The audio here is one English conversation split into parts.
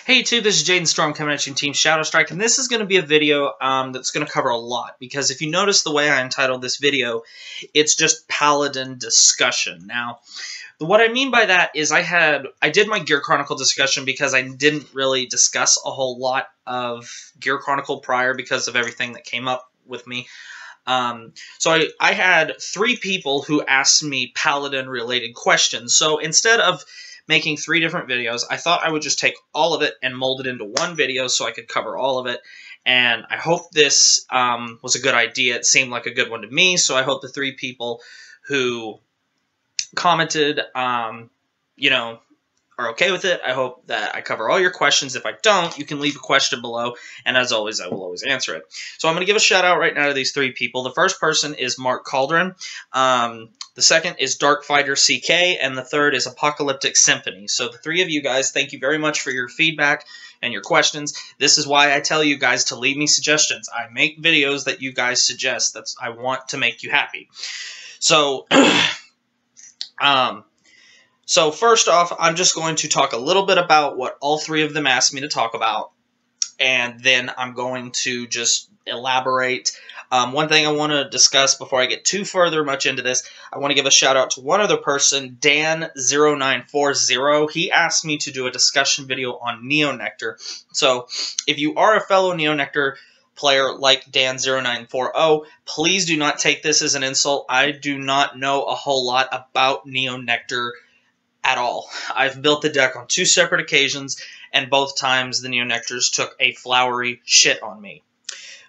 Hey YouTube, this is Jaden Storm coming at you in Team Shadow Strike, and this is going to be a video that's going to cover a lot, because if you notice the way I entitled this video, it's just Paladin discussion. Now, what I mean by that is I did my Gear Chronicle discussion because I didn't really discuss a whole lot of Gear Chronicle prior because of everything that came up with me. So I had 3 people who asked me Paladin-related questions, so instead of making 3 different videos, I thought I would just take all of it and mold it into one video so I could cover all of it. And I hope this was a good idea. It seemed like a good one to me, so I hope the 3 people who commented, are okay with it. I hope that I cover all your questions. If I don't, you can leave a question below, and as always, I will always answer it. So I'm going to give a shout out right now to these 3 people. The first person is Mark Cauldron. The second is Darkfighter CK, and the third is Apocalyptic Symphony. So the 3 of you guys, thank you very much for your feedback and your questions. This is why I tell you guys to leave me suggestions. I make videos that you guys suggest. I want to make you happy. So, So first off, I'm just going to talk a little bit about what all 3 of them asked me to talk about, and then I'm going to just elaborate. One thing I want to discuss before I get too much into this, I want to give a shout out to one other person, Dan0940. He asked me to do a discussion video on Neonectar. So if you are a fellow Neonectar player like Dan0940, please do not take this as an insult. I do not know a whole lot about Neonectar at all. I've built the deck on 2 separate occasions, and both times the Neonectars took a flowery shit on me.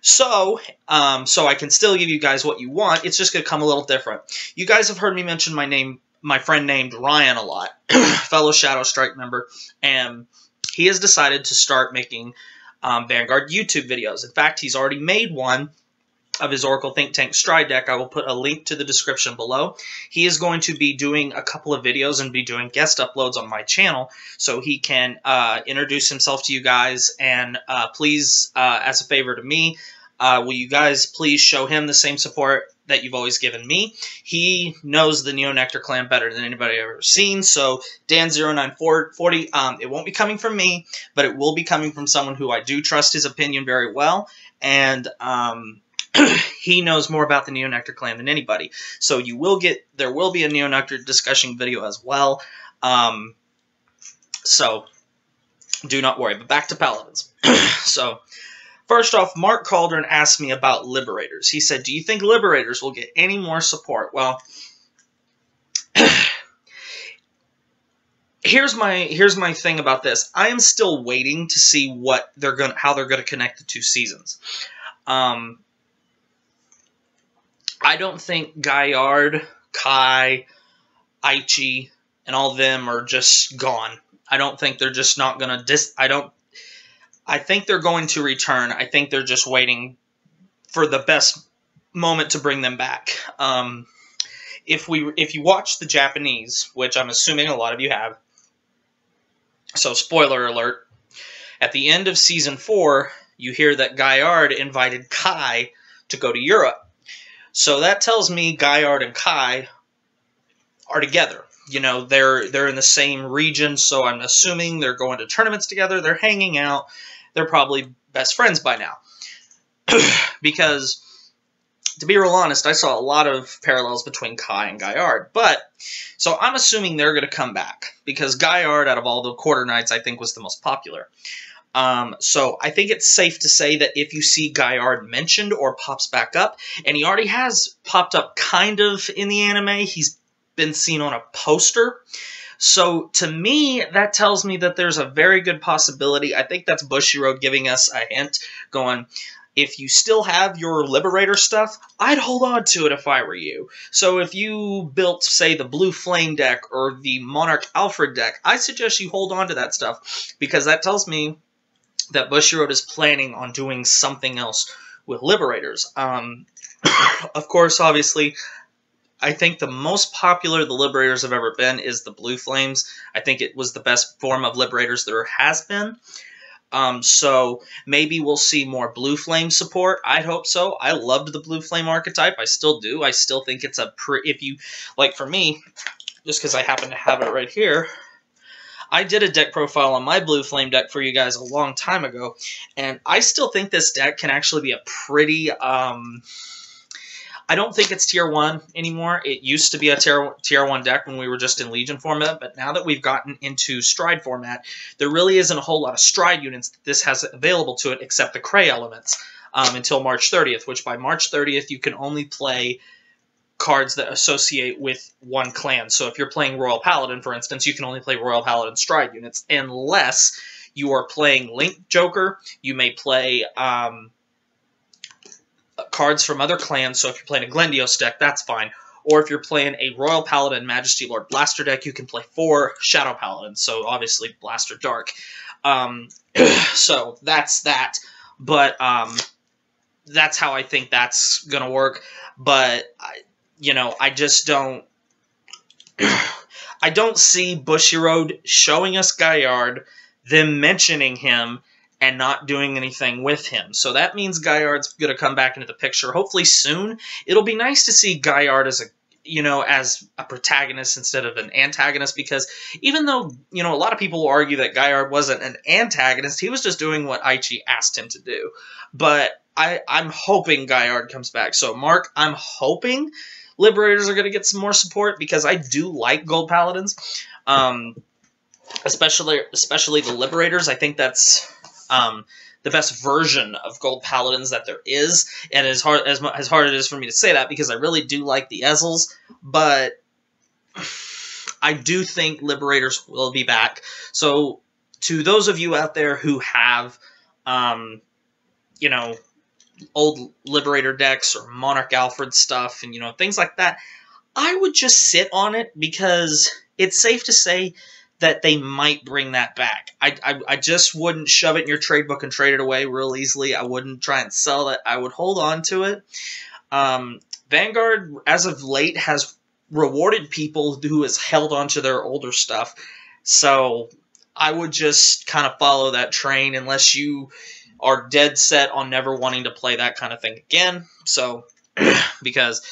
So I can still give you guys what you want. It's just going to come a little different. You guys have heard me mention my friend named Ryan a lot, fellow Shadow Strike member, and he has decided to start making Vanguard YouTube videos. In fact, he's already made one of his Oracle Think Tank Stride deck. I will put a link to the description below. He is going to be doing a couple of videos and be doing guest uploads on my channel, so he can introduce himself to you guys, and please, as a favor to me, will you guys please show him the same support that you've always given me. He knows the Neonectar clan better than anybody I've ever seen, so Dan0940, it won't be coming from me, but it will be coming from someone who I do trust his opinion very well, and he knows more about the Neonectar clan than anybody. So there will be a Neonectar discussion video as well. So do not worry. But back to Paladins. So first off, Mark Cauldron asked me about Liberators. He said, do you think Liberators will get any more support? Well, here's my thing about this. I am still waiting to see how they're gonna connect the 2 seasons. I don't think Gaillard, Kai, Aichi, and all of them are just gone. I don't think they're just not going to I think they're going to return. I think they're just waiting for the best moment to bring them back. If you watch the Japanese, which I'm assuming a lot of you have, so spoiler alert, at the end of Season 4, you hear that Gaillard invited Kai to go to Europe. So that tells me Gaillard and Kai are together. You know, they're in the same region, so I'm assuming they're going to tournaments together, they're hanging out, they're probably best friends by now. Because, to be real honest, I saw a lot of parallels between Kai and Gaillard. So I'm assuming they're going to come back, because Gaillard, out of all the Quarter Knights, I think was the most popular. So I think it's safe to say that if you see Gaillard mentioned or pops back up, and he already has popped up kind of in the anime, he's been seen on a poster. So to me, that tells me that there's a very good possibility. I think that's Bushiroad giving us a hint, going, if you still have your Liberator stuff, I'd hold on to it if I were you. So if you built, say, the Blue Flame deck or the Monarch Alfred deck, I suggest you hold on to that stuff, because that tells me that Bushiroad is planning on doing something else with Liberators. Of course, obviously, I think the most popular the Liberators have ever been is the Blue Flames. I think it was the best form of Liberators there has been. So maybe we'll see more Blue Flame support. I'd hope so. I loved the Blue Flame archetype. I still do. I still think it's for me, just because I happen to have it right here, I did a deck profile on my Blue Flame deck for you guys a long time ago, and I still think this deck can actually be a pretty, I don't think it's tier 1 anymore. It used to be a tier 1 deck when we were just in Legion format, but now that we've gotten into Stride format, there really isn't a whole lot of Stride units that this has available to it except the Cray elements until March 30th, which by March 30th you can only play cards that associate with one clan. So if you're playing Royal Paladin, for instance, you can only play Royal Paladin Stride units unless you are playing Link Joker. You may play cards from other clans, so if you're playing a Glendios deck, that's fine. Or if you're playing a Royal Paladin Majesty Lord Blaster deck, you can play 4 Shadow Paladins, so obviously Blaster Dark. So that's that. But that's how I think that's going to work. But, you know, I just don't... I don't see Bushiroad showing us Gaillard, them mentioning him, and not doing anything with him. So that means Gaillard's going to come back into the picture hopefully soon. It'll be nice to see Gaillard as a, you know, as a protagonist instead of an antagonist, because even though, you know, a lot of people will argue that Gaillard wasn't an antagonist, he was just doing what Aichi asked him to do. But I'm hoping Gaillard comes back. So Mark, I'm hoping Liberators are going to get some more support, because I do like Gold Paladins. Especially the Liberators. I think that's the best version of Gold Paladins that there is, and as hard it is for me to say that, because I really do like the Ezels, but I do think Liberators will be back. So to those of you out there who have, you know, old Liberator decks or Monarch Alfred stuff and, you know, things like that, I would just sit on it, because it's safe to say that they might bring that back. I just wouldn't shove it in your trade book and trade it away real easily. I wouldn't try and sell it. I would hold on to it. Vanguard, as of late, has rewarded people who has held on to their older stuff. So I would just kind of follow that train, unless you are dead set on never wanting to play that kind of thing again. So, because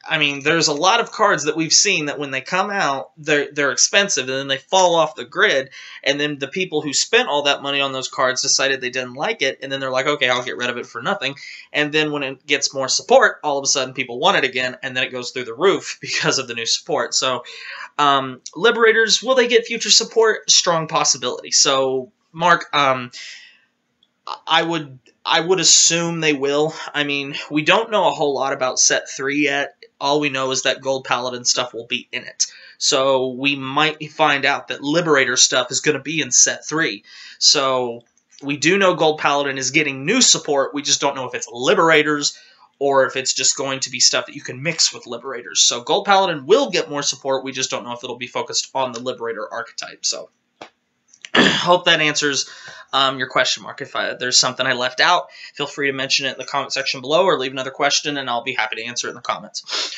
I mean, there's a lot of cards that we've seen that when they come out, they're expensive, and then they fall off the grid, and then the people who spent all that money on those cards decided they didn't like it, and then they're like, okay, I'll get rid of it for nothing. And then when it gets more support, all of a sudden people want it again, and then it goes through the roof because of the new support. So, Liberators, will they get future support? Strong possibility. So, Mark, I would assume they will. I mean, we don't know a whole lot about Set 3 yet. All we know is that Gold Paladin stuff will be in it. So we might find out that Liberator stuff is going to be in Set 3. So we do know Gold Paladin is getting new support. We just don't know if it's Liberators or if it's just going to be stuff that you can mix with Liberators. So Gold Paladin will get more support. We just don't know if it'll be focused on the Liberator archetype. So hope that answers your question, Mark. If there's something I left out, feel free to mention it in the comment section below, or leave another question, and I'll be happy to answer it in the comments.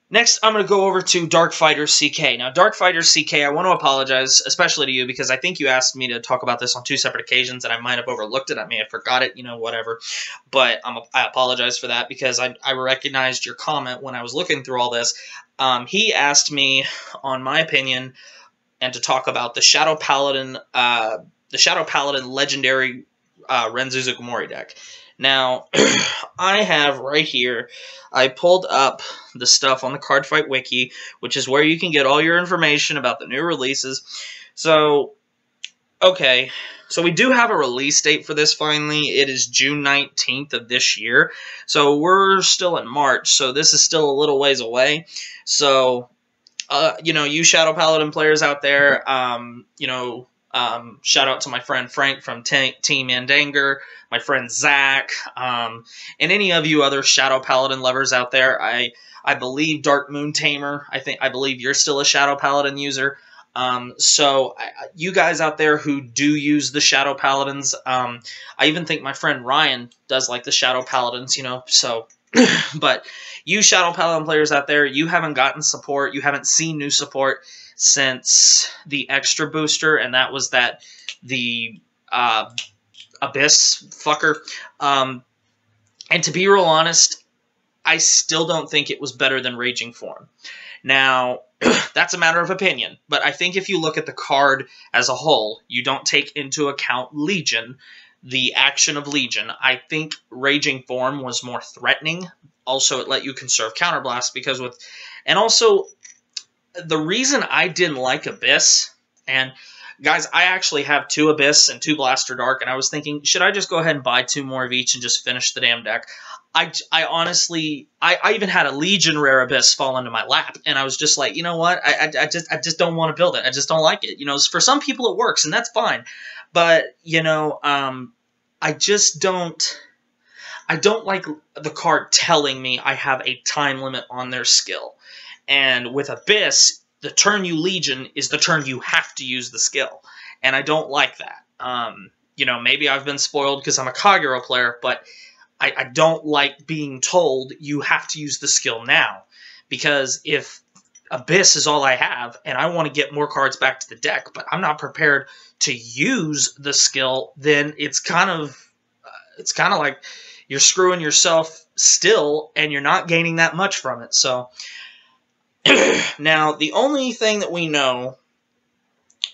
Next, I'm going to go over to Darkfighter CK. Now, Darkfighter CK, I want to apologize, especially to you, because I think you asked me to talk about this on 2 separate occasions, and I might have overlooked it. I may have forgot it, you know, whatever. But I apologize for that, because I recognized your comment when I was looking through all this. He asked me, on my opinion, and to talk about the Shadow Paladin legendary Renzu Zugamori deck. Now, I have right here, I pulled up the stuff on the Cardfight Wiki, which is where you can get all your information about the new releases. So, okay, so we do have a release date for this finally. It is June 19th of this year. So we're still in March, so this is still a little ways away. So, you know, you Shadow Paladin players out there, you know, shout out to my friend Frank from Team Andanger, my friend Zach, and any of you other Shadow Paladin lovers out there. I believe Dark Moon Tamer, I believe you're still a Shadow Paladin user. So you guys out there who do use the Shadow Paladins, I even think my friend Ryan does like the Shadow Paladins, you know, so... But you Shadow Paladin players out there, you haven't gotten support, you haven't seen new support since the extra booster, and that was the Abyss fucker. And to be real honest, I still don't think it was better than Raging Form. Now, That's a matter of opinion. But I think if you look at the card as a whole, you don't take into account Legion, the action of Legion. I think Raging Form was more threatening. Also, it let you conserve Counterblast because with... And also, the reason I didn't like Abyss, and guys, I actually have 2 Abyss and 2 Blaster Dark, and I was thinking, should I just go ahead and buy 2 more of each and just finish the damn deck? I honestly, I even had a Legion Rare Abyss fall into my lap, and I was just like, you know what, I just don't want to build it. I just don't like it. You know, for some people it works, and that's fine. But, you know, I just don't... I don't like the card telling me I have a time limit on their skill. And with Abyss, the turn you Legion is the turn you have to use the skill. And I don't like that. You know, maybe I've been spoiled because I'm a Kagero player, but I don't like being told you have to use the skill now. Because if Abyss is all I have, and I want to get more cards back to the deck, but I'm not prepared to use the skill, then it's kind of like you're screwing yourself still, and you're not gaining that much from it. So, now, the only thing that we know,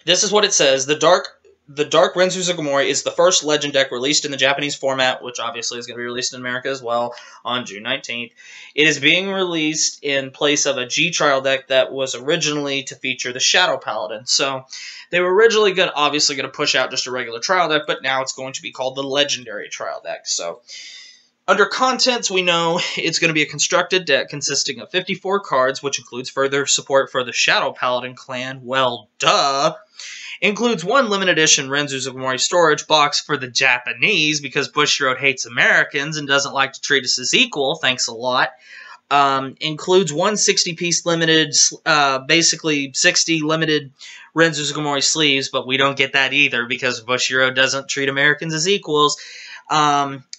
this is what it says, the Dark Renzu Sugimori is the first Legend deck released in the Japanese format, which obviously is going to be released in America as well on June 19th. It is being released in place of a G trial deck that was originally to feature the Shadow Paladin. So they were originally obviously going to push out just a regular trial deck, but now it's going to be called the Legendary trial deck. So under contents, we know it's going to be a constructed deck consisting of 54 cards, which includes further support for the Shadow Paladin clan. Well, duh. Includes 1 limited edition Renzu Sugimori storage box for the Japanese, because Bushiroad hates Americans and doesn't like to treat us as equal. Thanks a lot. Includes 1 60-piece limited, basically 60 limited Renzu Sugimori sleeves, but we don't get that either because Bushiroad doesn't treat Americans as equals.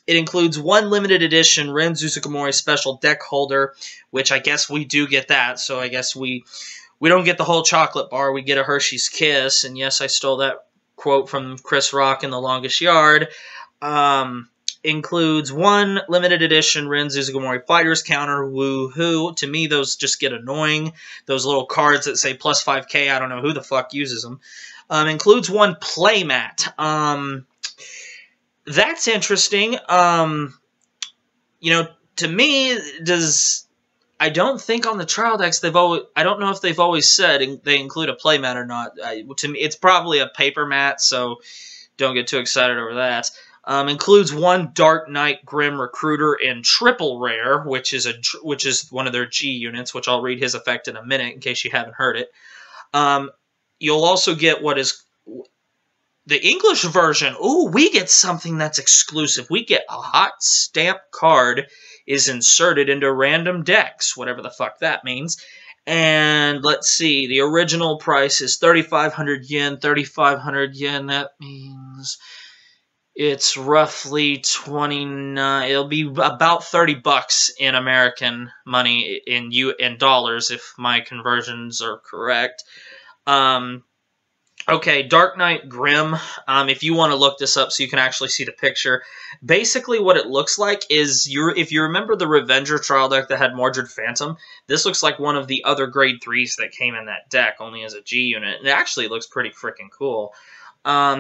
It includes 1 limited edition Renzu Sugimori special deck holder, which I guess we do get that, so I guess we don't get the whole chocolate bar, we get a Hershey's Kiss, and yes, I stole that quote from Chris Rock in The Longest Yard. Includes 1 limited edition Renzu Sugimori Fighters counter, woo-hoo. To me, those just get annoying. Those little cards that say plus 5k, I don't know who the fuck uses them. Includes 1 playmat. That's interesting. You know, to me, I don't think on the trial decks I don't know if they've always said they include a playmat or not. To me, it's probably a paper mat, so don't get too excited over that. Includes 1 Dark Knight Grim Recruiter in triple rare, which is one of their G units, which I'll read his effect in a minute in case you haven't heard it. You'll also get what is the English version. Ooh, we get something that's exclusive. We get a hot stamp card is inserted into random decks, whatever the fuck that means. And let's see, the original price is 3,500 yen. 3,500 yen, that means it's roughly 29. It'll be about 30 bucks in American money in dollars if my conversions are correct. Okay, Dark Knight Grim, if you want to look this up so you can actually see the picture, basically what it looks like is, if you remember the Revenger trial deck that had Mordred Phantom, this looks like one of the other grade 3s that came in that deck, only as a G unit, and it actually looks pretty freaking cool.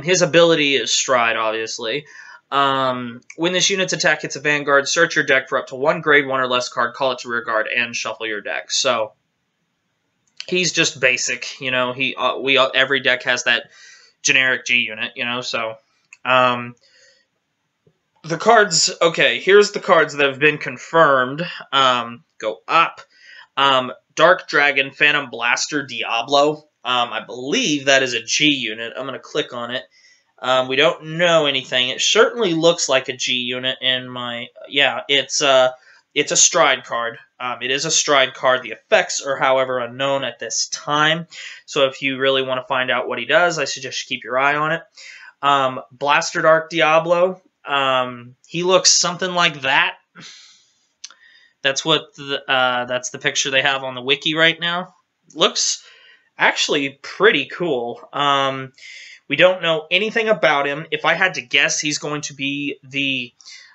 His ability is Stride, obviously. When this unit's attack hits a Vanguard, search your deck for up to 1 grade 1 or less card, call it to rear guard, and shuffle your deck. So he's just basic, you know. Every deck has that generic G unit, you know. So the cards. Okay, here's the cards that have been confirmed. Go up. Dark Dragon, Phantom Blaster, Diablo. I believe that is a G unit. I'm going to click on it. We don't know anything. It certainly looks like a G unit in my... Yeah, it's a Stride card. It is a Stride card. The effects are, however, unknown at this time. So if you really want to find out what he does, I suggest you keep your eye on it. Blaster Dark Diablo. He looks something like that. That's what that's the picture they have on the wiki right now. Looks actually pretty cool. We don't know anything about him. If I had to guess, he's going to be the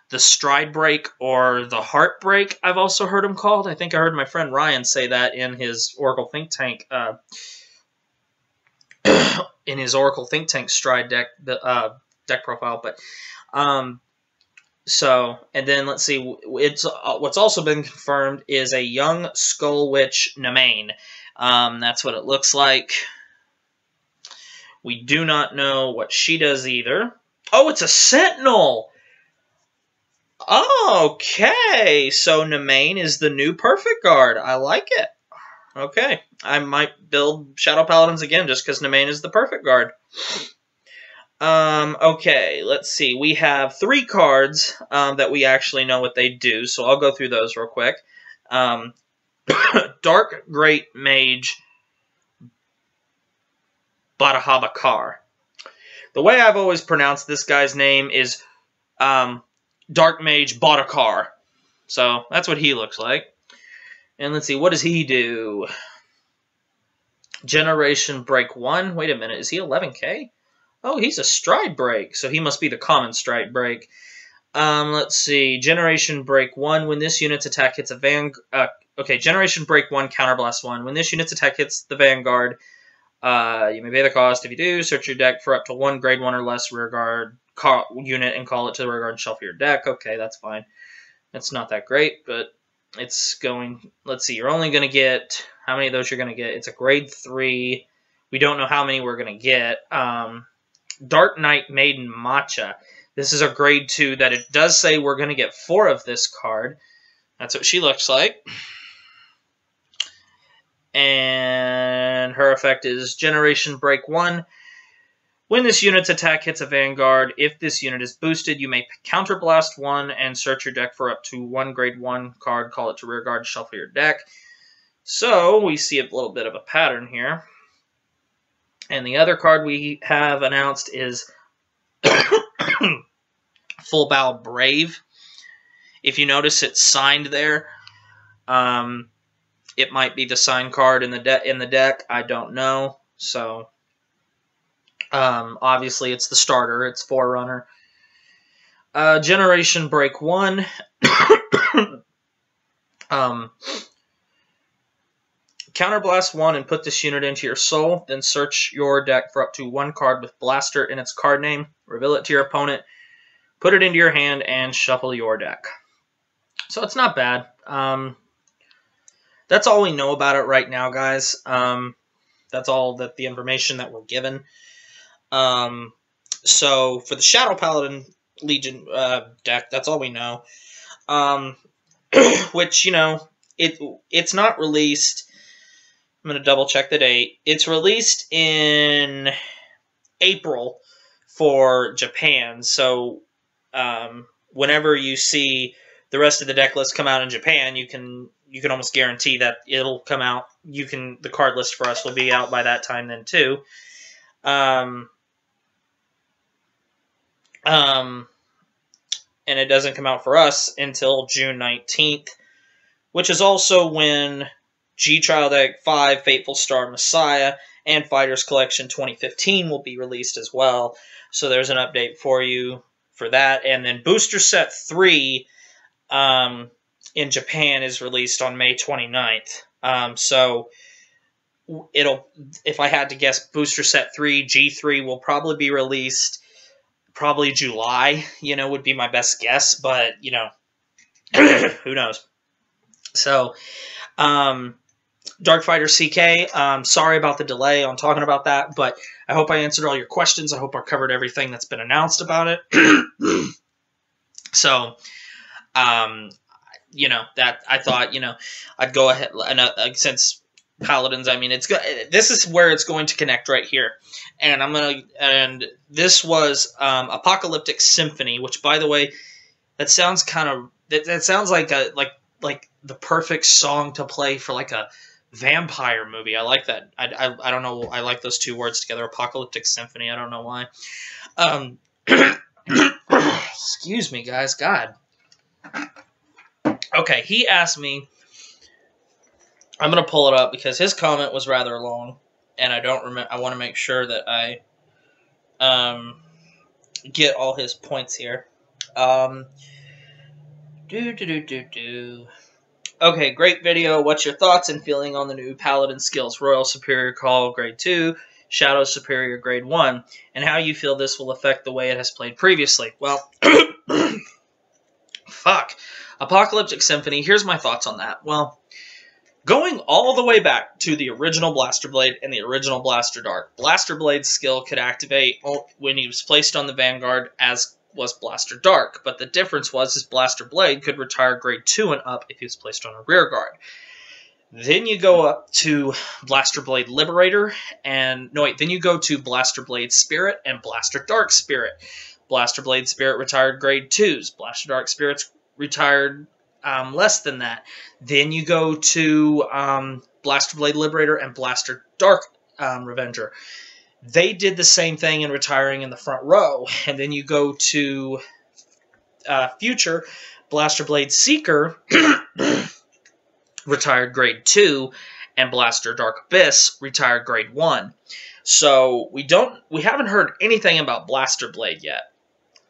the stride break or the heart break, I've also heard him called. I think I heard my friend Ryan say that in his Oracle Think Tank stride deck deck profile. But so, and then let's see, it's what's also been confirmed is a young Skull Witch Nemain. That's what it looks like. We do not know what she does either. Oh, it's a Sentinel! Okay, so Nemain is the new Perfect Guard. I like it. Okay, I might build Shadow Paladins again just because Nemain is the Perfect Guard. Okay, let's see. We have 3 cards that we actually know what they do, so I'll go through those real quick. Dark Great Mage Badahabakar. The way I've always pronounced this guy's name is Dark Mage Bodakar. So that's what he looks like. And let's see, what does he do? Generation Break 1. Wait a minute, is he 11k? Oh, he's a Stride Break, so he must be the common Stride Break. Let's see, Generation Break 1. When this unit's attack hits a Generation Break 1, Counterblast 1. When this unit's attack hits the Vanguard, you may pay the cost. If you do, search your deck for up to 1 grade 1 or less rearguard unit and call it to the rearguard and shuffle your deck. Okay, that's fine. That's not that great, but it's going... Let's see, you're only going to get... How many of those you're going to get? It's a grade 3. We don't know how many we're going to get. Dark Knight Maiden Matcha. This is a grade 2 that it does say we're going to get 4 of this card. That's what she looks like. And her effect is Generation Break 1. When this unit's attack hits a Vanguard, if this unit is boosted, you may Counterblast 1 and search your deck for up to 1 grade 1 card, call it to rearguard, shuffle your deck. So, we see a little bit of a pattern here. And the other card we have announced is Full Bow Brave. If you notice it's signed there, it might be the sign card in the deck. I don't know. So, obviously it's the starter. It's Forerunner. Generation Break 1. Counterblast 1 and put this unit into your soul. Then search your deck for up to 1 card with Blaster in its card name. Reveal it to your opponent. Put it into your hand and shuffle your deck. So it's not bad. That's all we know about it right now, guys. That's all that the information that we're given. So for the Shadow Paladin Legion deck, that's all we know. Which, you know, it's not released. I'm going to double check the date. It's released in April for Japan. So whenever you see the rest of the deck list come out in Japan, you can almost guarantee that it'll come out. The card list for us will be out by that time then too. And it doesn't come out for us until June 19th, which is also when G-Trial Deck 5, Fateful Star Messiah, and Fighters Collection 2015 will be released as well. So there's an update for you for that. And then Booster Set 3 in Japan is released on May 29th. So if I had to guess, Booster Set 3, G3 will probably be released probably July, would be my best guess, but, who knows. So, Darkfighter CK, sorry about the delay on talking about that, but I hope I answered all your questions. I hope I covered everything that's been announced about it. So, that I thought, I'd go ahead, and since Paladins, I mean, this is where it's going to connect right here. And this was Apocalyptic Symphony, which, by the way, that sounds that sounds like the perfect song to play for like a vampire movie. I like that. I don't know. I like those two words together. Apocalyptic Symphony. I don't know why. Excuse me, guys. God. Okay, he asked me. I'm gonna pull it up because his comment was rather long, and I don't remember. I want to make sure that I get all his points here. Okay, great video. What's your thoughts and feeling on the new Paladin skills? Royal Superior Call Grade 2, Shadow Superior Grade 1, and how you feel this will affect the way it has played previously. Well, fuck. Apocalyptic Symphony, here's my thoughts on that. Well, going all the way back to the original Blaster Blade and the original Blaster Dark, Blaster Blade's skill could activate when he was placed on the Vanguard, as was Blaster Dark, but the difference was his Blaster Blade could retire Grade 2 and up if he was placed on a rear guard. Then you go up to Blaster Blade Liberator, and no wait, then you go to Blaster Blade Spirit and Blaster Dark Spirit. Blaster Blade Spirit retired Grade 2s, Blaster Dark Spirit's retired less than that. Then you go to Blaster Blade Liberator and Blaster Dark Revenger. They did the same thing in retiring in the front row. And then you go to Future, Blaster Blade Seeker retired Grade 2, and Blaster Dark Abyss retired Grade 1. So we haven't heard anything about Blaster Blade yet.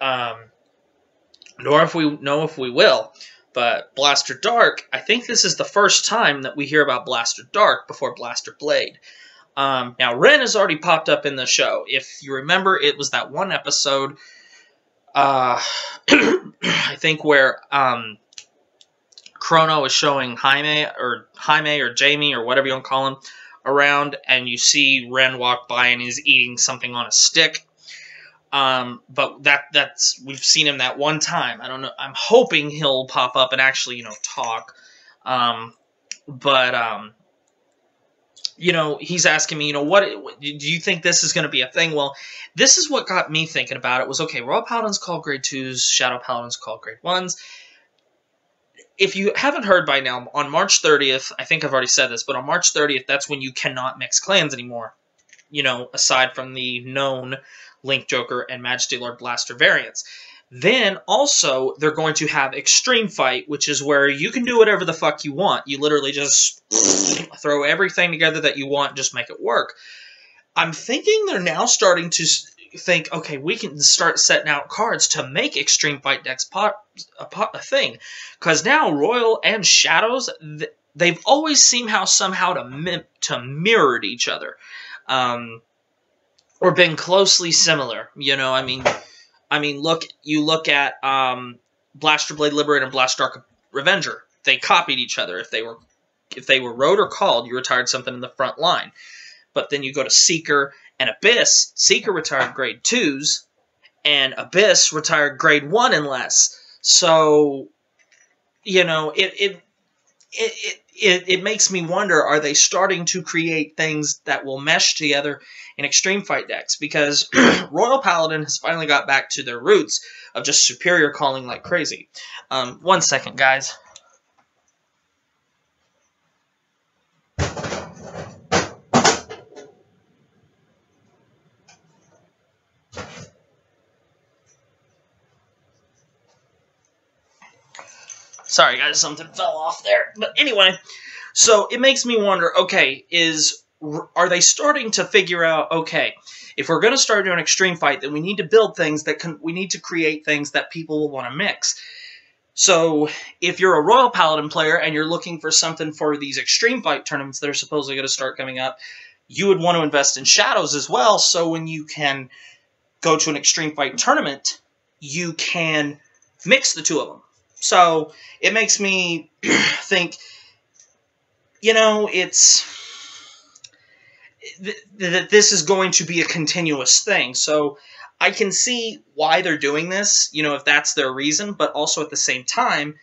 Nor if we know if we will. But Blaster Dark, I think this is the first time that we hear about Blaster Dark before Blaster Blade. Now, Ren has already popped up in the show. If you remember, it was that one episode, I think, where Chrono is showing Jaime or Jamie or whatever you want to call him around, and you see Ren walk by and he's eating something on a stick. But that's we've seen him that one time. I don't know. I'm hoping he'll pop up and actually, talk. He's asking me, what do you think this is going to be a thing? Well, this is what got me thinking about it. Was, okay, Royal Paladins called Grade 2s, Shadow Paladins called Grade 1s. If you haven't heard by now, on March 30th, I think I've already said this, but on March 30th, that's when you cannot mix clans anymore. Aside from the known Link Joker and Majesty Lord Blaster variants. Then, also, they're going to have Extreme Fight, which is where you can do whatever the fuck you want. You literally just throw everything together that you want, just make it work. I'm thinking they're now starting to think, okay, we can start setting out cards to make Extreme Fight decks a thing. Because now, Royal and Shadows, they've always seemed somehow to mirror each other. Or been closely similar, you look at Blaster Blade Liberator and Blaster Dark Revenger. They copied each other. If they were rode or called, you retired something in the front line. But then you go to Seeker and Abyss. Seeker retired Grade 2s, and Abyss retired Grade 1 and less. So, it makes me wonder, are they starting to create things that will mesh together in Extreme Fight decks? Because Royal Paladin has finally got back to their roots of just superior calling like crazy. 1 second, guys. Sorry, guys, something fell off there. But anyway, so it makes me wonder, okay, are they starting to figure out, okay, if we're going to start doing Extreme Fight, then we need to build things we need to create things that people will want to mix. So if you're a Royal Paladin player and you're looking for something for these Extreme Fight tournaments that are supposedly going to start coming up, you would want to invest in Shadows as well, so when you can go to an Extreme Fight tournament, you can mix the two of them. So it makes me think, that this is going to be a continuous thing. So I can see why they're doing this, if that's their reason, but also at the same time,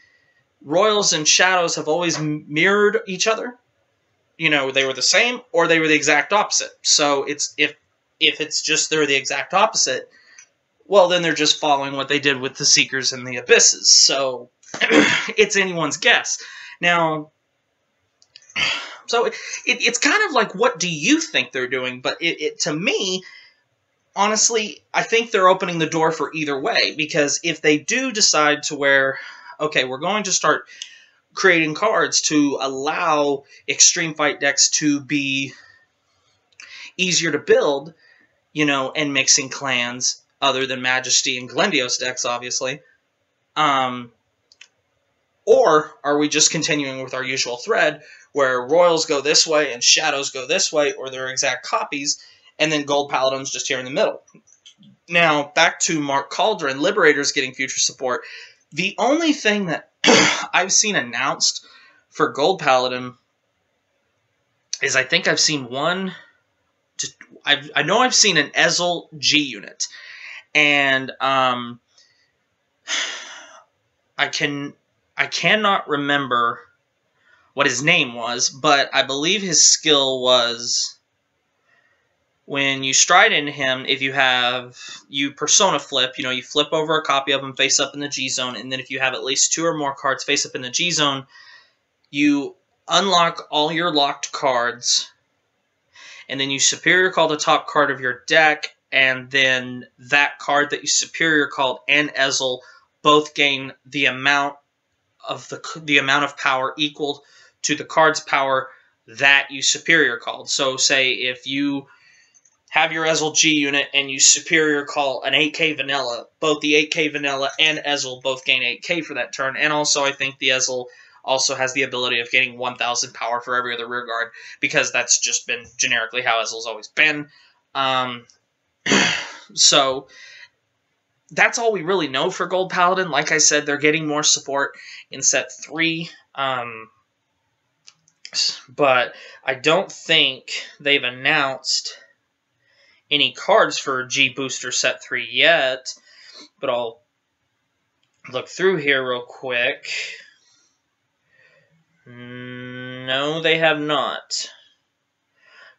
Royals and Shadows have always mirrored each other. They were the same or they were the exact opposite. So if it's just they're the exact opposite, well, then they're just following what they did with the Seekers and the Abysses. So it's anyone's guess. Now, so it's kind of like, what do you think they're doing? But to me, honestly, I think they're opening the door for either way. Because if they do decide to where, okay, we're going to start creating cards to allow Extreme Fight decks to be easier to build, and mixing clans other than Majesty and Glendios decks, obviously, Or are we just continuing with our usual thread where Royals go this way and Shadows go this way, or they're exact copies, and then Gold Paladin's just here in the middle? Now, back to Mark Cauldron, Liberator's getting future support. The only thing that I've seen announced for Gold Paladin is I think I've seen one... I know I've seen an Ezel G unit, and I cannot remember what his name was, but I believe his skill was when you stride into him, if you persona flip, you flip over a copy of him face up in the G zone, and then if you have at least 2 or more cards face up in the G zone, you unlock all your locked cards, and then you superior call the top card of your deck, and then that card that you superior called and Ezel both gain the amount of power equal to the card's power that you superior called. So say if you have your Ezel G unit and you superior call an 8k vanilla, both the 8k vanilla and Ezel both gain 8k for that turn, and also I think the Ezel also has the ability of getting 1000 power for every other rear guard, because that's just been generically how Ezel's always been. So that's all we really know for Gold Paladin. Like I said, they're getting more support in set 3. But I don't think they've announced any cards for G Booster set 3 yet. But I'll look through here real quick. No, they have not.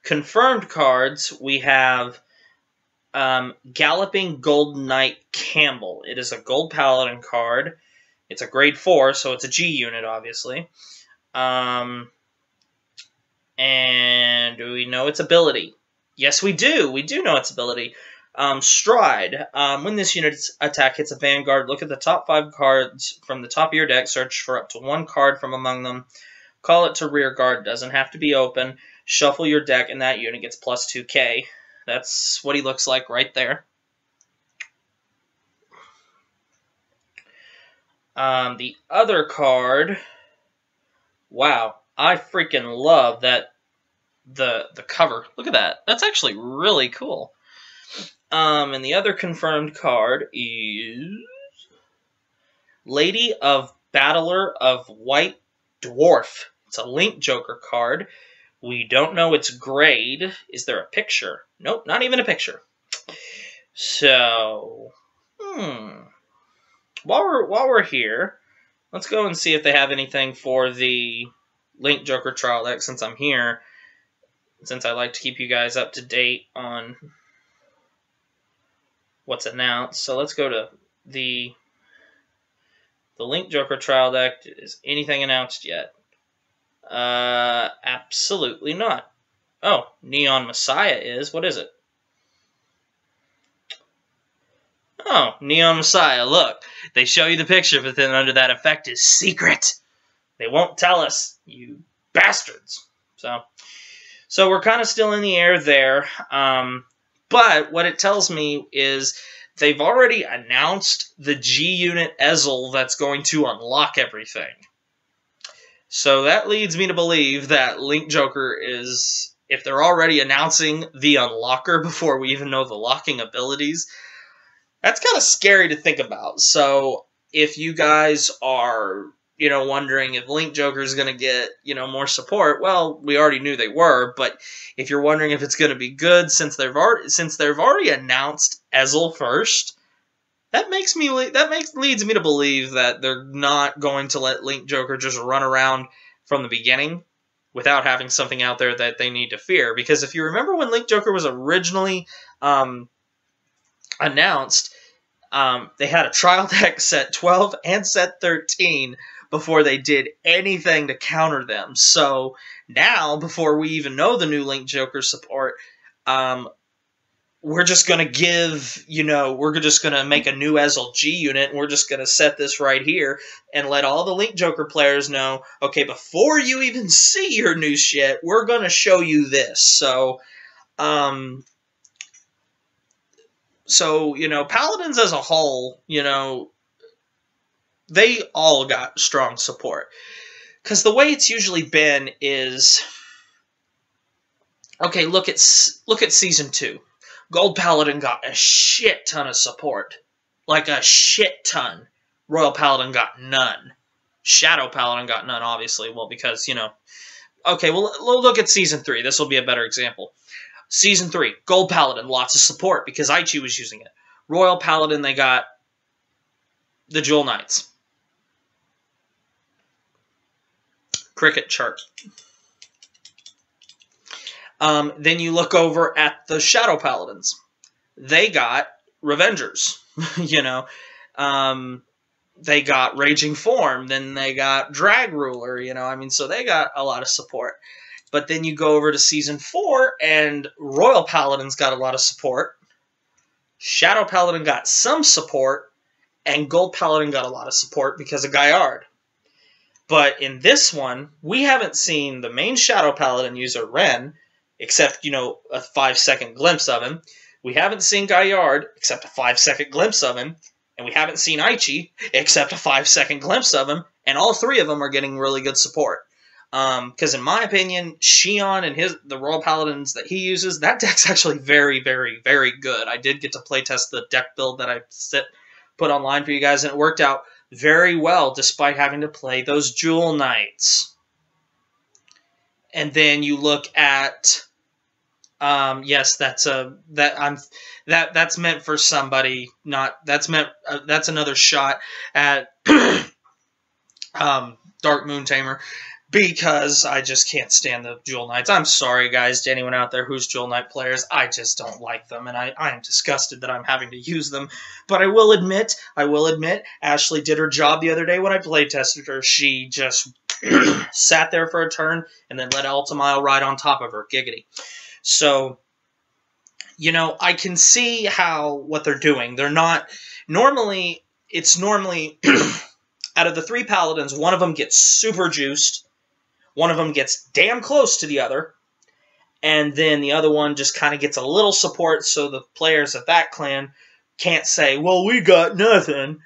Confirmed cards, we have Galloping Gold Knight Campbell. It is a Gold Paladin card. It's a grade 4, so it's a G unit, obviously. And do we know its ability? Yes, we do. We do know its ability. Stride. When this unit's attack hits a Vanguard, look at the top 5 cards from the top of your deck, search for up to 1 card from among them, call it to rear guard, doesn't have to be open, shuffle your deck, and that unit gets plus 2k. That's what he looks like right there. The other card, wow, I freaking love that the cover. Look at that. That's actually really cool. And the other confirmed card is Lady of Battler of White Dwarf. It's a Link Joker card. We don't know its grade. Is there a picture? Nope, not even a picture. So, while we're here, let's go and see if they have anything for the Link Joker trial deck since I'm here. Since I like to keep you guys up to date on what's announced. So let's go to the Link Joker trial deck. Is anything announced yet? Absolutely not. Oh, Neon Messiah is. What is it? Oh, Neon Messiah. Look, they show you the picture, but then under that effect is secret. They won't tell us, you bastards. So we're kind of still in the air there. But what it tells me is they've already announced the G unit Ezel that's going to unlock everything. So that leads me to believe that Link Joker is, if they're already announcing the unlocker before we even know the locking abilities, that's kind of scary to think about. So if you guys are, wondering if Link Joker is going to get, more support, well, we already knew they were, but if you're wondering if it's going to be good since they've already announced Ezel first, that leads me to believe that they're not going to let Link Joker just run around from the beginning without having something out there that they need to fear. Because if you remember when Link Joker was originally announced, they had a trial deck set 12 and set 13 before they did anything to counter them. So now, before we even know the new Link Joker support, we're just going to we're just going to make a new Ezel G unit, and we're just going to set this right here and let all the Link Joker players know, okay, before you even see your new shit, we're going to show you this. So, Paladins as a whole, they all got strong support. Because the way it's usually been is, okay, look at Season 2. Gold Paladin got a shit ton of support. Like a shit ton. Royal Paladin got none. Shadow Paladin got none, obviously. Well, because, Okay, well, look at Season 3. This will be a better example. Season 3, Gold Paladin, lots of support because Aichi was using it. Royal Paladin, they got the Jewel Knights. Cricket chart. Then you look over at the Shadow Paladins. They got Revengers, they got Raging Form, then they got Drag Ruler, so they got a lot of support. But then you go over to Season 4, and Royal Paladin's got a lot of support. Shadow Paladin got some support, and Gold Paladin got a lot of support because of Gaillard. But in this one, we haven't seen the main Shadow Paladin user, Ren, except, a 5-second glimpse of him. We haven't seen Gaillard, except a 5-second glimpse of him. And we haven't seen Aichi, except a 5-second glimpse of him. And all three of them are getting really good support. Because in my opinion, Xion and the Royal Paladins that he uses, that deck's actually very, very, very good. I did get to playtest the deck build that I put online for you guys, and it worked out very well, despite having to play those Jewel Knights. And then you look at, yes, that's meant for somebody. That's another shot at Dark Moon Tamer, because I just can't stand the Jewel Knights. I'm sorry, guys, to anyone out there who's Jewel Knight players. I just don't like them, and I am disgusted that I'm having to use them. But I will admit, Ashley did her job the other day when I playtested her. She just sat there for a turn and then let Altamile ride on top of her. Giggity. So, I can see what they're doing. They're not... Normally, out of the three Paladins, one of them gets super juiced, one of them gets damn close to the other, and then the other one just kind of gets a little support so the players of that clan can't say, well, we got nothing.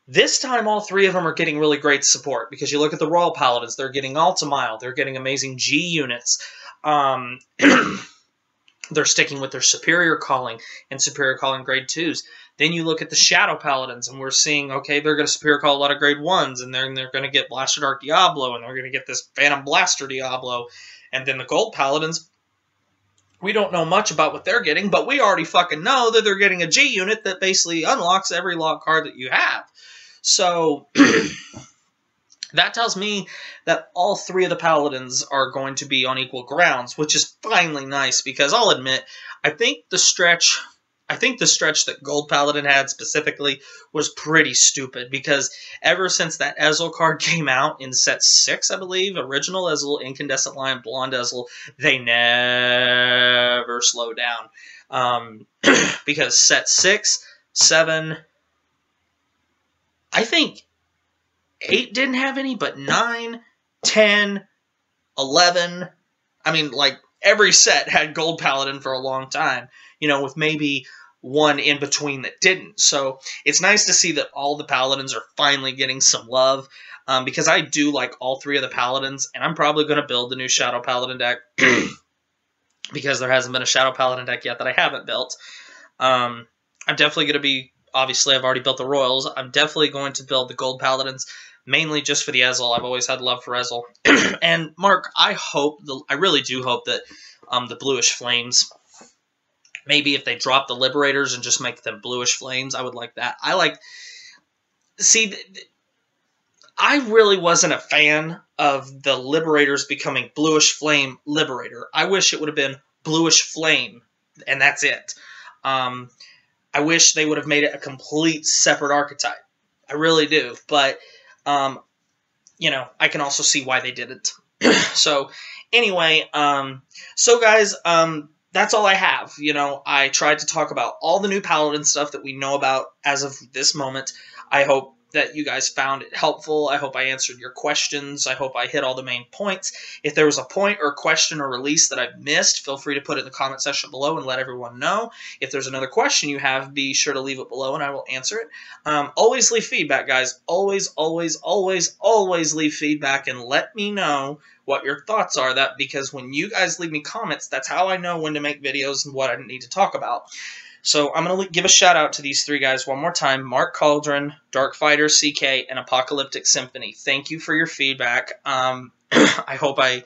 This time, all three of them are getting really great support, because you look at the Royal Paladins, they're getting Altamile, they're getting amazing G units, they're sticking with their Superior Calling and Superior Calling Grade 2s. Then you look at the Shadow Paladins, and we're seeing, okay, they're going to Superior Call a lot of Grade 1s, and then they're going to get Blaster Dark Diablo, and they're going to get this Phantom Blaster Diablo. And then the Gold Paladins, we don't know much about what they're getting, but we already fucking know that they're getting a G unit that basically unlocks every lock card that you have. So that tells me that all three of the Paladins are going to be on equal grounds, which is finally nice, because I'll admit, I think the stretch that Gold Paladin had specifically was pretty stupid, because ever since that Ezel card came out in set 6, I believe, original Ezel, Incandescent Lion, Blonde Ezel, they never slow down. Because set 6, 7, I think 8 didn't have any, but 9, 10, 11, every set had Gold Paladin for a long time, with maybe one in between that didn't. So it's nice to see that all the Paladins are finally getting some love, because I do like all three of the Paladins, and I'm probably going to build the new Shadow Paladin deck, because there hasn't been a Shadow Paladin deck yet that I haven't built. I'm definitely going to be, obviously I've already built the Royals, I'm definitely going to build the Gold Paladins, mainly just for the Ezel. I've always had love for Ezel. And Mark, I really do hope that the Bluish Flames, maybe if they drop the Liberators and just make them Bluish Flames, I would like that. I really wasn't a fan of the Liberators becoming Bluish Flame Liberator. I wish it would have been Bluish Flame, and that's it. I wish they would have made it a complete separate archetype. I really do. But, I can also see why they didn't. So, anyway, guys, that's all I have. I tried to talk about all the new Paladin stuff that we know about as of this moment. I hope that you guys found it helpful. I hope I answered your questions. I hope I hit all the main points. If there was a point or question or release that I've missed, feel free to put it in the comment section below and let everyone know. If there's another question you have, be sure to leave it below and I will answer it. Always leave feedback, guys. Always, always, always, always leave feedback and let me know what your thoughts are. That because when you guys leave me comments, that's how I know when to make videos and what I need to talk about. So I'm going to give a shout out to these three guys one more time: Mark Cauldron, Dark Fighter CK, and Apocalyptic Symphony. Thank you for your feedback. I hope I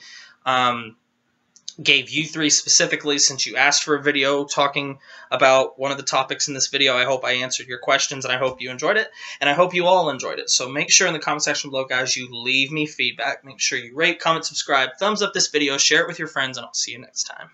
gave you three specifically, since you asked for a video talking about one of the topics in this video. I hope I answered your questions, and I hope you enjoyed it, and I hope you all enjoyed it. So make sure in the comment section below, guys, you leave me feedback. Make sure you rate, comment, subscribe, thumbs up this video, share it with your friends, and I'll see you next time.